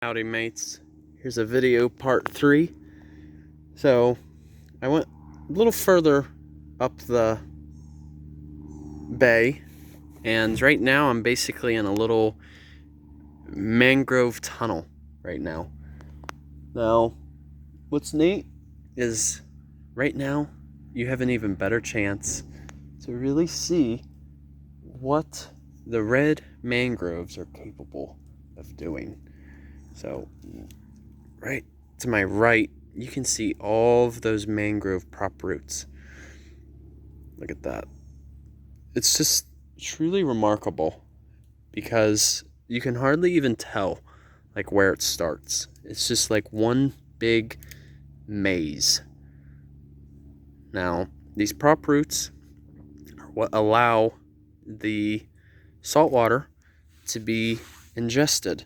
Howdy mates, here's a video part 3. So I went a little further up the bay, and right now I'm basically in a little mangrove tunnel right now. Now what's neat is right now you have an even better chance to really see what the red mangroves are capable of doing. So right to my right, you can see all of those mangrove prop roots. Look at that. It's just truly remarkable because you can hardly even tell like where it starts. It's just like one big maze. Now, these prop roots are what allow the salt water to be ingested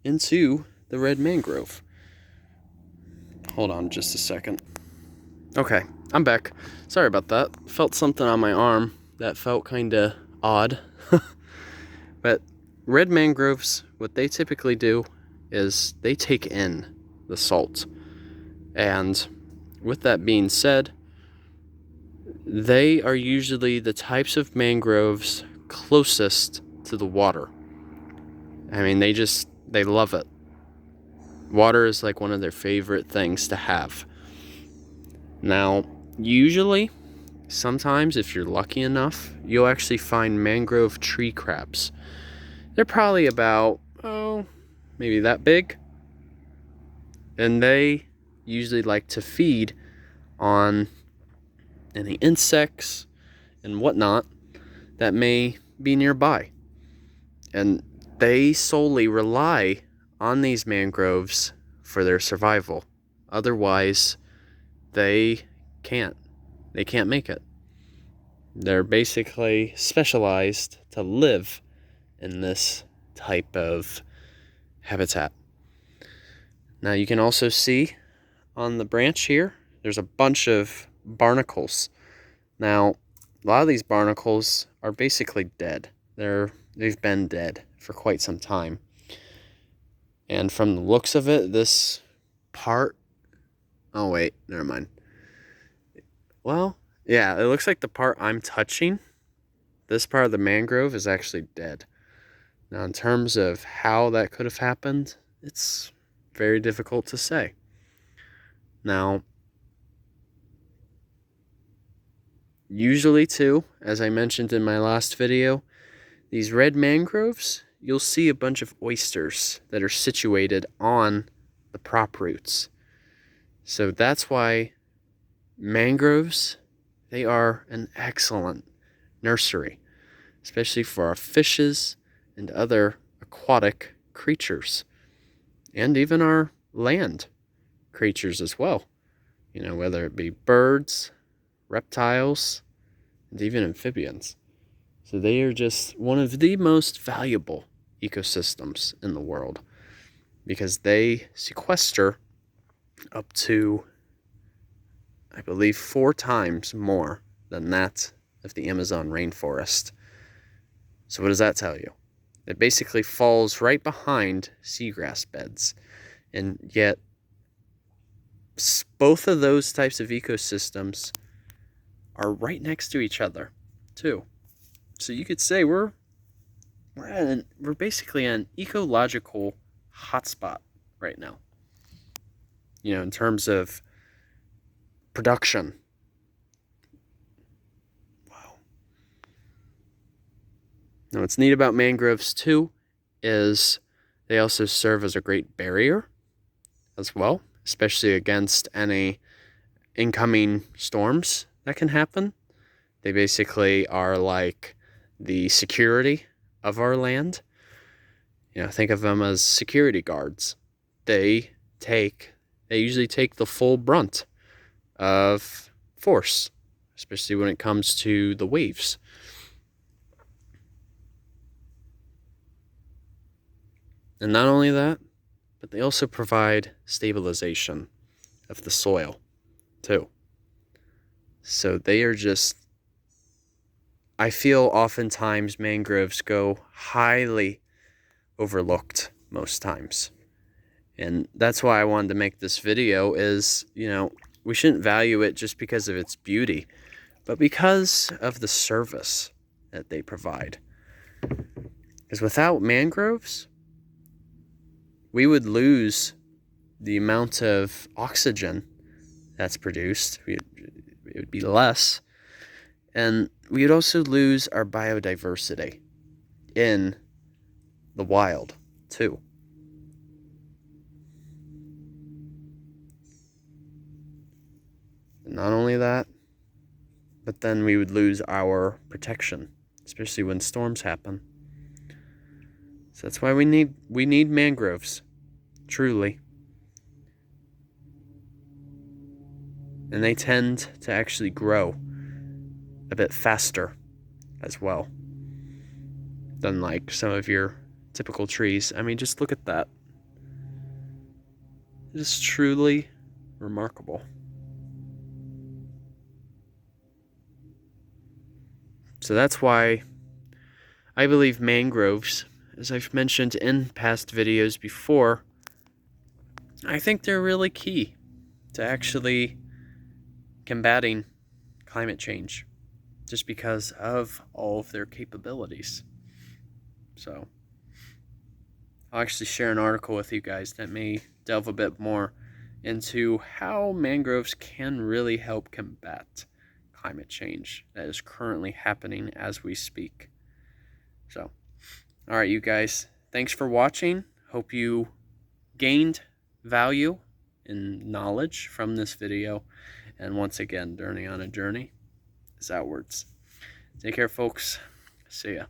into the red mangrove. Hold on just a second. Okay, I'm back. Sorry about that. Felt something on my arm that felt kind of odd. But red mangroves, what they typically do is they take in the salt. And with that being said, they are usually the types of mangroves closest to the water. I mean, they love it. Water is like one of their favorite things to have. Now, usually, sometimes if you're lucky enough, you'll actually find mangrove tree crabs. They're probably about, maybe that big. And they usually like to feed on any insects and whatnot that may be nearby. And they solely rely on these mangroves for their survival. Otherwise, they can't make it. They're basically specialized to live in this type of habitat. Now you can also see on the branch here, there's a bunch of barnacles. Now, a lot of these barnacles are basically dead. They've been dead for quite some time. And from the looks of it, this part, oh wait, never mind. Well, yeah, it looks like the part I'm touching, this part of the mangrove is actually dead. Now, in terms of how that could have happened, it's very difficult to say. Now, usually too, as I mentioned in my last video, these red mangroves, you'll see a bunch of oysters that are situated on the prop roots. So that's why mangroves, they are an excellent nursery, especially for our fishes and other aquatic creatures, and even our land creatures as well. You know, whether it be birds, reptiles, and even amphibians. So they are just one of the most valuable ecosystems in the world because they sequester up to, I believe, 4 times more than that of the Amazon rainforest. So what does that tell you? It basically falls right behind seagrass beds. And yet, both of those types of ecosystems are right next to each other, too. So you could say we're basically an ecological hotspot right now. You know, in terms of production. Wow. Now, what's neat about mangroves too is they also serve as a great barrier as well, especially against any incoming storms that can happen. They basically are like the security of our land. You know, think of them as security guards. They usually take the full brunt of force, especially when it comes to the waves. And not only that, but they also provide stabilization of the soil, too. So they are just, I feel oftentimes mangroves go highly overlooked most times. And that's why I wanted to make this video is, we shouldn't value it just because of its beauty, but because of the service that they provide. Because without mangroves, we would lose the amount of oxygen that's produced. It would be less. And we would also lose our biodiversity in the wild, too. And not only that, but then we would lose our protection, especially when storms happen. So that's why we need mangroves, truly. And they tend to actually grow a bit faster as well than like some of your typical trees. I mean, just look at that. It is truly remarkable. So that's why I believe mangroves, as I've mentioned in past videos before, I think they're really key to actually combating climate change, just because of all of their capabilities. So I'll actually share an article with you guys that may delve a bit more into how mangroves can really help combat climate change that is currently happening as we speak. So, all right, you guys, thanks for watching. Hope you gained value and knowledge from this video. And once again, journey on a journey is outwards. Take care, folks. See ya.